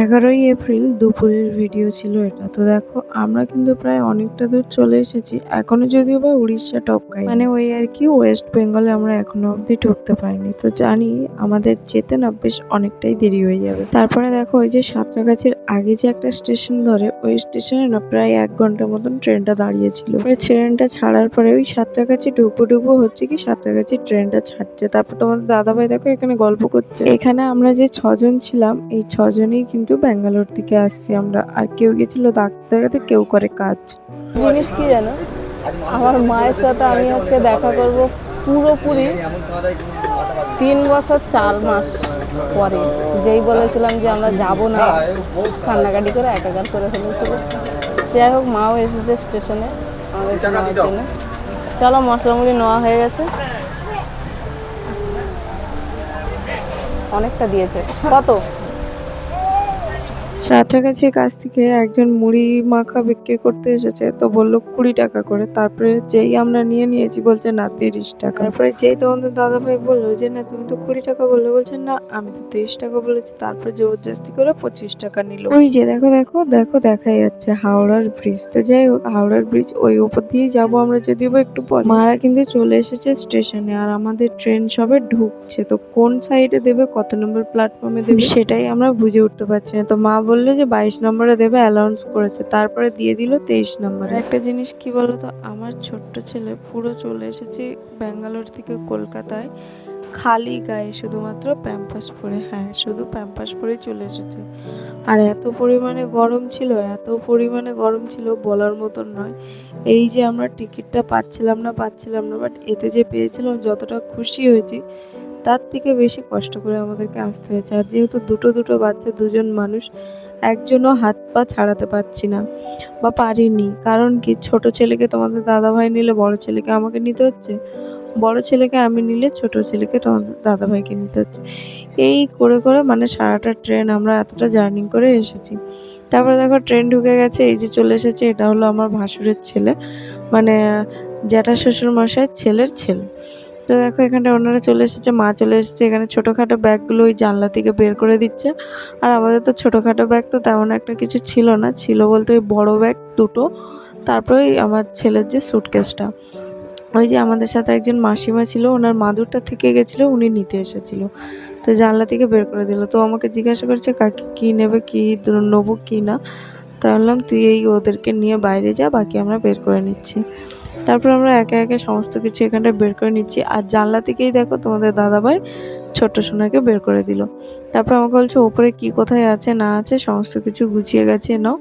11ই April দুপুরের video ছিল এটা। তো দেখো আমরা কিন্তু প্রায় অনেকটা দূর চলে এসেছি। এখনো যদিও বা উড়িষ্যা টপকাই মানে ওই আর কি ওয়েস্ট বেঙ্গলে আমরা এখনো অবধি ঢুকতে পারিনি। তো জানি আমাদের যেতে না বেশ অনেকটাই দেরি হয়ে যাবে। তারপরে দেখো ওই যে সাঁতরাগাছির আগে যে একটা স্টেশন ধরে ওই স্টেশনে না প্রায় 1 ঘন্টার মতন ট্রেনটা দাঁড়িয়েছিল। ট্রেনটা ছাড়ার পরে ওই সাঁতরাগাছি ডুবো হচ্ছে কি সাঁতরাগাছি ট্রেনটা ছাড়ছে। তারপর তোমাদের দাদাভাই দেখো এখানে গল্প করছে। এখানে আমরা যে 6 জন ছিলাম এই 6 জনই কিন্তু ব্যাঙ্গালোর থেকে আসছি আমরা। আর কেউ গেছিল ডাক্তার দেখাতে, কেউ করে কাজ। জিনিস কি জানো, আমার মায়ের সাথে আমি আজকে দেখা করব পুরোপুরি 3 বছর 4 মাস পরে। যেই বলেছিলাম যে আমরা যাব না, কান্নাকাটি করে একাকার করে ফেলেছিল। যাই হোক, মাও এসেছে স্টেশনে আমাদের নেওয়ার জন্য। চলো, মশলা মুড়ি নেওয়া হয়ে গেছে, অনেকটা দিয়েছে। কত? সাঁতরাগাছির কাছ থেকে একজন মুড়ি মাখা বিক্রি করতে এসেছে, তো বললো 20 টাকা করে। তারপরে যেই আমরা নিয়েছি বলছে না 30 টাকা। তারপরে যেই তোমাদের দাদাভাই বললো যে না তুমি তো 20 টাকা বললে, বলছে না আমি তো 30 টাকা বলেছি। তারপরে জবরদস্তি করে 25 টাকা নিল। ওই যে দেখো দেখো দেখো দেখাই যাচ্ছে হাওড়ার ব্রিজ। তো যাই হোক, হাওড়ার ব্রিজ ওই উপর দিয়েই যাবো আমরা যদিও বা একটু পরে। মারা কিন্তু চলে এসেছে স্টেশনে আর আমাদের ট্রেন সবে ঢুকছে। তো কোন সাইডে দেবে, কত নম্বর প্ল্যাটফর্মে দেবে সেটাই আমরা বুঝে উঠতে পারছি না। তো মা বললো যে 22 নম্বরে দেবে, অ্যালাউন্স করেছে। তারপরে দিয়ে দিল 23 নম্বরে। একটা জিনিস কি বলতো, আমার ছোট্ট ছেলে পুরো চলে এসেছে ব্যাঙ্গালোর থেকে কলকাতায় খালি গায়ে, শুধুমাত্র প্যাম্পাস পরে। হ্যাঁ, শুধু প্যাম্পাস পরে চলে এসেছে। আর এত পরিমাণে গরম ছিল, এত পরিমাণে গরম ছিল বলার মতন নয়। এই যে আমরা টিকিটটা পাচ্ছিলাম না বাট এতে যে পেয়েছিলাম, যতটা খুশি হয়েছি তার থেকে বেশি কষ্ট করে আমাদেরকে আসতে হয়েছে। আর যেহেতু দুটো বাচ্চা, 2জন মানুষ, একজনও হাত পা ছাড়াতে পারছি না বা পারিনি। কারণ কি, ছোট ছেলেকে তোমাদের দাদাভাই নিলে বড় ছেলেকে আমাকে নিতে হচ্ছে, বড় ছেলেকে আমি নিলে ছোট ছেলেকে তোমাদের দাদাভাইকে নিতে হচ্ছে। এই করে করে মানে সারাটা ট্রেন আমরা এতটা জার্নি করে এসেছি। তারপরে দেখো ট্রেন ঢুকে গেছে, এই যে চলে এসেছে। এটা হলো আমার ভাসুরের ছেলে, মানে জ্যাঠা শ্বশুর মশাইয়ের ছেলের ছেলে। তো দেখো এখানটা ওনারা চলে এসেছে, মা চলে এসেছে। এখানে ছোটোখাটো ব্যাগগুলো ওই জানলা থেকে বের করে দিচ্ছে। আর আমাদের তো ছোটোখাটো ব্যাগ তো তেমন একটা কিছু ছিল না, ছিল বলতে ওই বড়ো ব্যাগ দুটো, তারপরে আমার ছেলের যে সুটকেসটা। ওই যে আমাদের সাথে একজন মাসিমা ছিল, ওনার মাদুরটা থেকে গেছিলো, উনি নিতে এসেছিল। তো জানলা থেকে বের করে দিল। তো আমাকে জিজ্ঞাসা করছে কাকি কী নেবে, কী নেবো কী না। তাই বললাম তুই এই ওদেরকে নিয়ে বাইরে যা, বাকি আমরা বের করে নিচ্ছি। তারপর আমরা একে একে সমস্ত কিছু এখানটা বের করে নিচ্ছি। আর জানলা থেকেই দেখো তোমাদের দাদাভাই ছোট্ট সোনাকে বের করে দিল। তারপর আমাকে বলছে ওপরে কি কোথায় আছে না আছে সমস্ত কিছু গুছিয়ে গেছে নাও,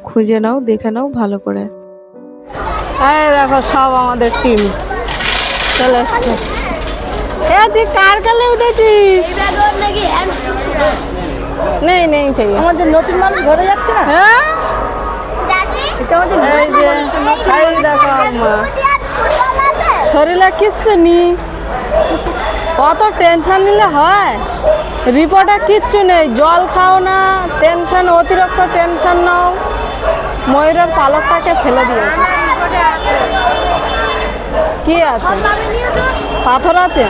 খুঁজে নাও, দেখে নাও ভালো করে। এই দেখো সব আমাদের টিম চলে এসছে। তুই কার কালে উঠেছিস? নেই নেই চাই, আমাদের নতুন মানুষ ঘরে যাচ্ছে না। হ্যাঁ, এই দেখো আম্মা শরীরে কিচ্ছু নি, কত টেনশন নিলে হয়। রিপোর্টে কিচ্ছু নেই, জল খাও না, টেনশন, অতিরিক্ত টেনশন নাও। ময়ূরের পালকটাকে ফেলে দিয়েছে। কি আছে? পাথর আছে?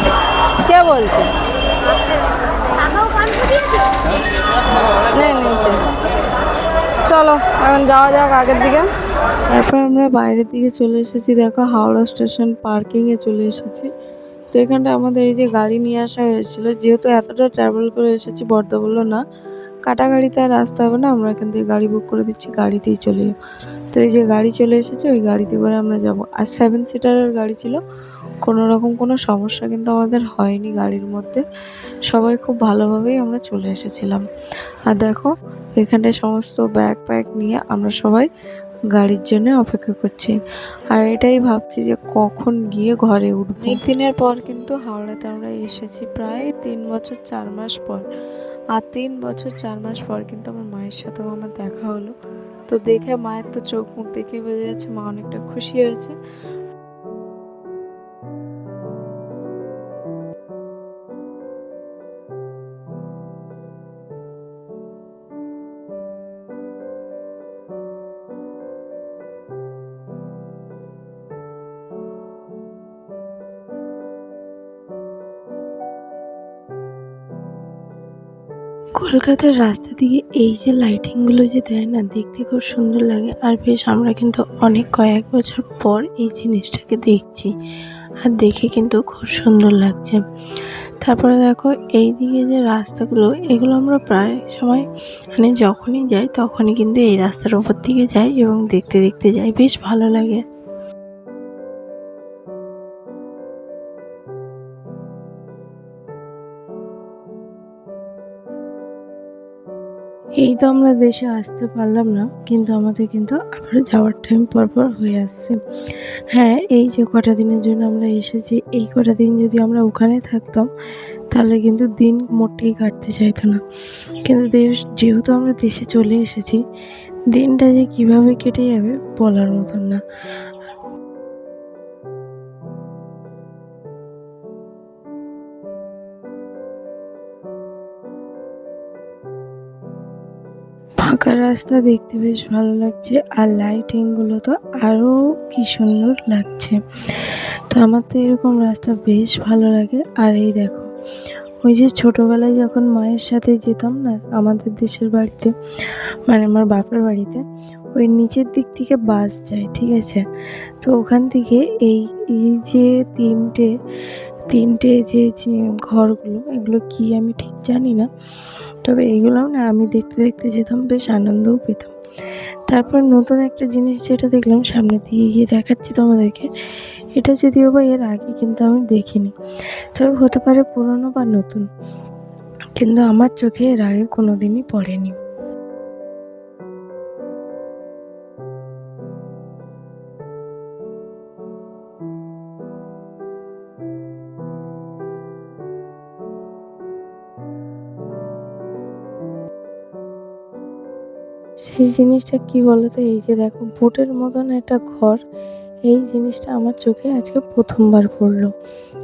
কে বলছে? চলো এখন যাওয়া যাক আগের দিকে। তারপর আমরা বাইরের দিকে চলে এসেছি। দেখো হাওড়া স্টেশন পার্কিংয়ে চলে এসেছি। তো এখানটা আমাদের এই যে গাড়ি নিয়ে আসা হয়েছিল, যেহেতু এতটা ট্রাভেল করে এসেছি, বর্দা বললো না কাটা গাড়িতে আর আসতে হবে না, আমরা এখান থেকে গাড়ি বুক করে দিচ্ছি, গাড়িতেই চলে যাবো। তো এই যে গাড়ি চলে এসেছে, ওই গাড়িতে করে আমরা যাব। আর 7 সিটারের গাড়ি ছিল, কোনো রকম কোনো সমস্যা কিন্তু আমাদের হয়নি গাড়ির মধ্যে। সবাই খুব ভালোভাবেই আমরা চলে এসেছিলাম। আর দেখো এখানটায় সমস্ত ব্যাগ প্যাক নিয়ে আমরা সবাই গাড়ির জন্য অপেক্ষা করছি। আর এটাই ভাবছি যে কখন গিয়ে ঘরে উঠবো। অনেক দিনের পর কিন্তু হাওড়াতে আমরা এসেছি, প্রায় 3 বছর 4 মাস পর। আর 3 বছর 4 মাস পর কিন্তু আমার মায়ের সাথেও আমার দেখা হলো। তো দেখে মায়ের তো চোখ মুখ দেখে বোঝা যাচ্ছে মা অনেকটা খুশি হয়েছে। কলকাতার রাস্তা দিকে এই যে লাইটিংগুলো যে দেয় না, দেখতে খুব সুন্দর লাগে। আর বেশ আমরা কিন্তু অনেক কয়েক বছর পর এই জিনিসটাকে দেখছি, আর দেখে কিন্তু খুব সুন্দর লাগছে। তারপরে দেখো এইদিকে যে রাস্তাগুলো, এগুলো আমরা প্রায় সময় মানে যখনই যাই তখনই কিন্তু এই রাস্তার ওপর দিকে যাই এবং দেখতে দেখতে যাই, বেশ ভালো লাগে। এই তো আমরা দেশে আসতে পারলাম না, কিন্তু আমাদের কিন্তু আবার যাওয়ার টাইম পরপর হয়ে আসছে। হ্যাঁ, এই যে কটা দিনের জন্য আমরা এসেছি, এই কটা দিন যদি আমরা ওখানে থাকতাম তাহলে কিন্তু দিন মোটেই কাটতে চাইতো না। কিন্তু যেহেতু আমরা দেশে চলে এসেছি, দিনটা যে কিভাবে কেটে যাবে বলার মতন না। ফাঁকা রাস্তা দেখতে বেশ ভালো লাগছে, আর লাইটিংগুলো তো আরও কি সুন্দর লাগছে। তো আমার তো এরকম রাস্তা বেশ ভালো লাগে। আর এই দেখো, ওই যে ছোটোবেলায় যখন মায়ের সাথে যেতাম না আমাদের দেশের বাড়িতে, মানে আমার বাপের বাড়িতে, ওই নিচের দিক থেকে বাস যায়, ঠিক আছে? তো ওখান থেকে এই এই যে তিনটে তিনটে যে ঘরগুলো, এগুলো কি আমি ঠিক জানি না, তবে এইগুলোও না আমি দেখতে দেখতে যেতাম, বেশ আনন্দও পেতাম। তারপর নতুন একটা জিনিস যেটা দেখলাম, সামনে দিয়ে গিয়ে দেখাচ্ছি তোমাদেরকে। এটা যদিও বা এর আগে কিন্তু আমি দেখিনি, তবে হতে পারে পুরনো বা নতুন, কিন্তু আমার চোখে এর আগে কোনোদিনই পড়েনি। সেই জিনিসটা কি বলতো, এই যে দেখো বোটের মতন একটা ঘর, এই জিনিসটা আমার চোখে আজকে প্রথমবার পড়লো।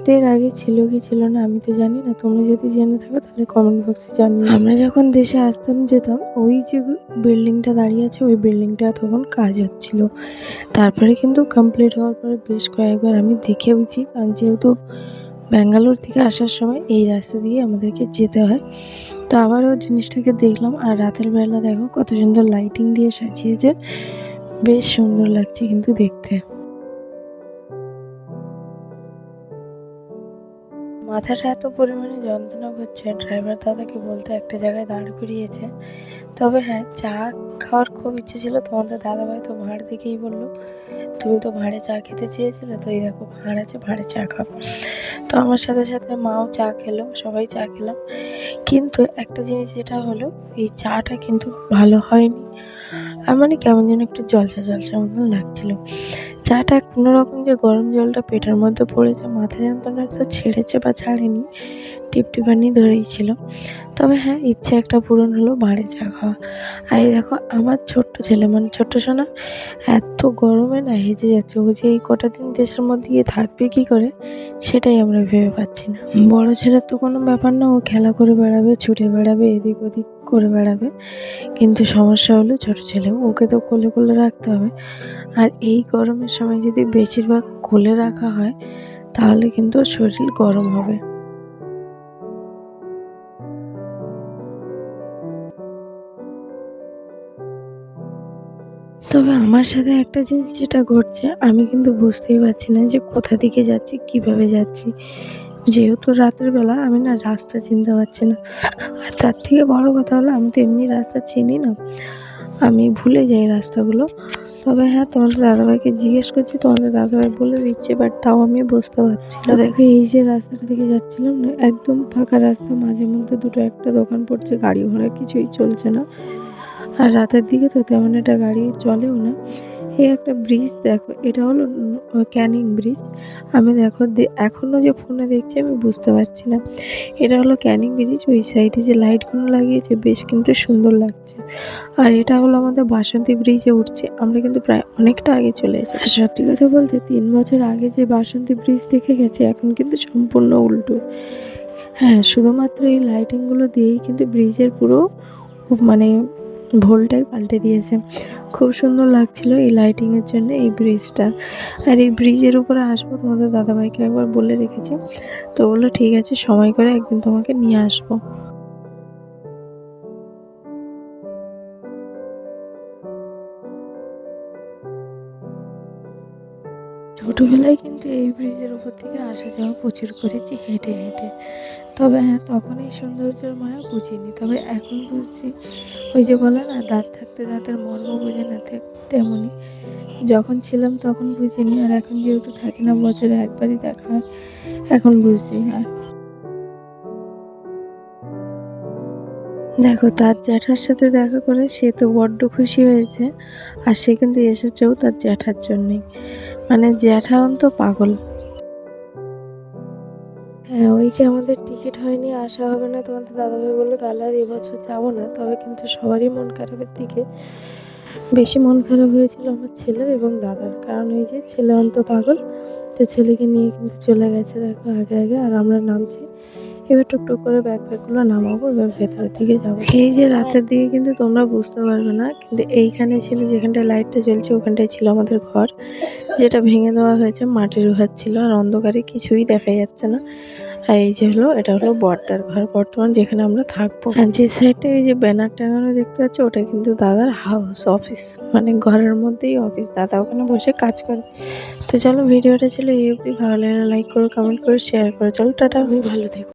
তো এর আগে ছিল কি ছিল না আমি তো জানি না, তোমরা যদি জেনে থাকো তাহলে কমেন্ট বক্সে জানিও। আমরা যখন দেশে আসতাম যেতাম, ওই যে বিল্ডিংটা দাঁড়িয়ে আছে, ওই বিল্ডিংটা তখন কাজ হচ্ছিল। তারপরে কিন্তু কমপ্লিট হওয়ার পরে বেশ কয়েকবার আমি দেখেওছি, কারণ যেহেতু ব্যাঙ্গালোর থেকে আসার সময় এই রাস্তা দিয়ে আমাদেরকে যেতে হয়। তো আবারও জিনিসটাকে দেখলাম, আর রাতের বেলা দেখো কত সুন্দর লাইটিং দিয়ে সাজিয়েছে, বেশ সুন্দর লাগছে কিন্তু দেখতে। মাথাটা এত পরিমাণে যন্ত্রণা করছে, ড্রাইভার দাদাকে বলতে একটা জায়গায় দাঁড় করিয়েছে। তবে হ্যাঁ, চা খাওয়ার খুব ইচ্ছে ছিল। তোমাদের দাদাভাই তো ভাঁড় দেখেই বললো, তুমি তো ভাঁড়ে চা খেতে চেয়েছিলে, তো এই দেখো ভাঁড় আছে, ভাঁড়ে চা খাও। তো আমার সাথে সাথে মাও চা খেলো, সবাই চা খেলাম। কিন্তু একটা জিনিস যেটা হলো, এই চাটা কিন্তু ভালো হয়নি। আর মানে কেমন যেন একটু জলসা জলসা মতন লাগছিল। চাটা কোনো রকম যে গরম জলটা পেটের মধ্যে পড়েছে, মাথা যন্ত্রণা তো ছেড়েছে বা ছাড়েনি, টিপটিপানি ধরেই ছিল। তবে হ্যাঁ, ইচ্ছে একটা পূরণ হলো, ভাঁড়ে চা খাওয়া। আর এই দেখো আমার ছোট্ট ছেলে, মানে ছোট্ট সোনা, এত গরমে না হেজে যাচ্ছে। ও যে এই কটা দিন দেশের মধ্যে গিয়ে থাকবে কী করে, সেটাই আমরা ভেবে পাচ্ছি না। বড় ছেলের তো কোনো ব্যাপার না, ও খেলা করে বেড়াবে, ছুটে বেড়াবে, এদিক ওদিক করে বেড়াবে। কিন্তু সমস্যা হলো ছোট ছেলে, ওকে তো কোলে কোলে রাখতে হবে। আর এই গরমের সময় যদি বেশিরভাগ কোলে রাখা হয় তাহলে কিন্তু শরীর গরম হবে। তবে আমার সাথে একটা জিনিস যেটা ঘটছে, আমি কিন্তু বুঝতেই পারছি না যে কোথা দিকে যাচ্ছি, কিভাবে যাচ্ছি। যেহেতু রাতের বেলা, আমি না রাস্তা চিনতে পারছি না। আর তার থেকে বড় কথা হলো, আমি তো এমনি রাস্তা চিনি না, আমি ভুলে যাই রাস্তাগুলো। তবে হ্যাঁ, তোমাদের দাদাভাইকে জিজ্ঞেস করছি, তোমাদের দাদাভাই বলে দিচ্ছে, বাট তাও আমি বুঝতে পারছি না। দেখো এই যে রাস্তাটা দিকে যাচ্ছিলাম না, একদম ফাঁকা রাস্তা, মাঝে মধ্যে দুটো একটা দোকান পড়ছে, গাড়ি ঘোড়া কিছুই চলছে না। আর রাতের দিকে তো তেমন একটা গাড়ি চলেও না। এই একটা ব্রিজ দেখো, এটা হলো ক্যানিং ব্রিজ। আমি দেখো এখনও যে ফোনে দেখছি আমি বুঝতে পারছি না, এটা হলো ক্যানিং ব্রিজ। ওই সাইডে যে লাইটগুলো লাগিয়েছে বেশ কিন্তু সুন্দর লাগছে। আর এটা হলো আমাদের বাসন্তী ব্রিজে উঠছে, আমরা কিন্তু প্রায় অনেকটা আগে চলে এসেছি। আর সত্যি কথা বলতে 3 বছর আগে যে বাসন্তী ব্রিজ দেখে গেছে, এখন কিন্তু সম্পূর্ণ উল্টো। হ্যাঁ, শুধুমাত্র এই লাইটিংগুলো দিয়েই কিন্তু ব্রিজের পুরো মানে ভোলটাই পাল্টে দিয়েছে। খুব সুন্দর লাগছিল এই লাইটিংয়ের জন্য এই ব্রিজটা। আর এই ব্রিজের উপরে আসবো, তোমাদের দাদাভাইকে একবার বলে রেখেছি, তো বললো ঠিক আছে, সময় করে একদিন তোমাকে নিয়ে আসবো। ছোটবেলায় কিন্তু এই ব্রিজের উপর থেকে আসা যাওয়া প্রচুর করেছি হেঁটে হেঁটে। তবে হ্যাঁ, তখন এই সৌন্দর্যের মায়া বুঝিনি। তবে এখন বুঝছি, ওই যে বলে না দাঁত থাকতে দাঁতের মর্ম বোঝে না, ঠিক তেমনই। যখন ছিলাম তখন বুঝিনি, আর এখন যেহেতু থাকি না, বছরে একবারই দেখা হয়, এখন বুঝছি। আর দেখো, তার জ্যাঠার সাথে দেখা করে সে তো বড্ড খুশি হয়েছে, আর সে কিন্তু এসেছেও তার জ্যাঠার জন্যই। মানে জ্যাঠা তো পাগল। হ্যাঁ, ওই যে আমাদের টিকিট হয়নি, আসা হবে না, তোমাদের দাদাভাই বললো তাহলে আর এবছর যাবো না। তবে কিন্তু সবারই মন খারাপের দিকে। বেশি মন খারাপ হয়েছিল আমার ছেলের এবং দাদার, কারণ ওই যে ছেলে অন্ত পাগল, তো ছেলেকে নিয়ে কিন্তু চলে গেছে দেখো আগে আগে। আর আমরা নামছি, এবার টুকটুক করে ব্যাগগুলো নামাবো, এবার ভেতরের দিকে যাবো। এই যে রাতের দিকে কিন্তু তোমরা বুঝতে পারবে না, কিন্তু এইখানে ছিল, যেখানটায় লাইটটা জ্বলছে ওখানটায় ছিল আমাদের ঘর, যেটা ভেঙে দেওয়া হয়েছে, মাটির ঘর ছিল, আর অন্ধকারে কিছুই দেখা যাচ্ছে না। আর এই যে এটা হলো বর্দার ঘর বর্তমান, যেখানে আমরা থাকবো। আর যে সাইডে ওই যে ব্যানার টাঙানো দেখতে পাচ্ছ, ওটা কিন্তু দাদার হাউস অফিস, মানে ঘরের মধ্যেই অফিস, দাদা ওখানে বসে কাজ করে। তো চলো, ভিডিওটা ছিল এই অবধি। ভালো লাগলে লাইক করো, কমেন্ট করো, শেয়ার করো। চলো টাটা, ভালো থেকো।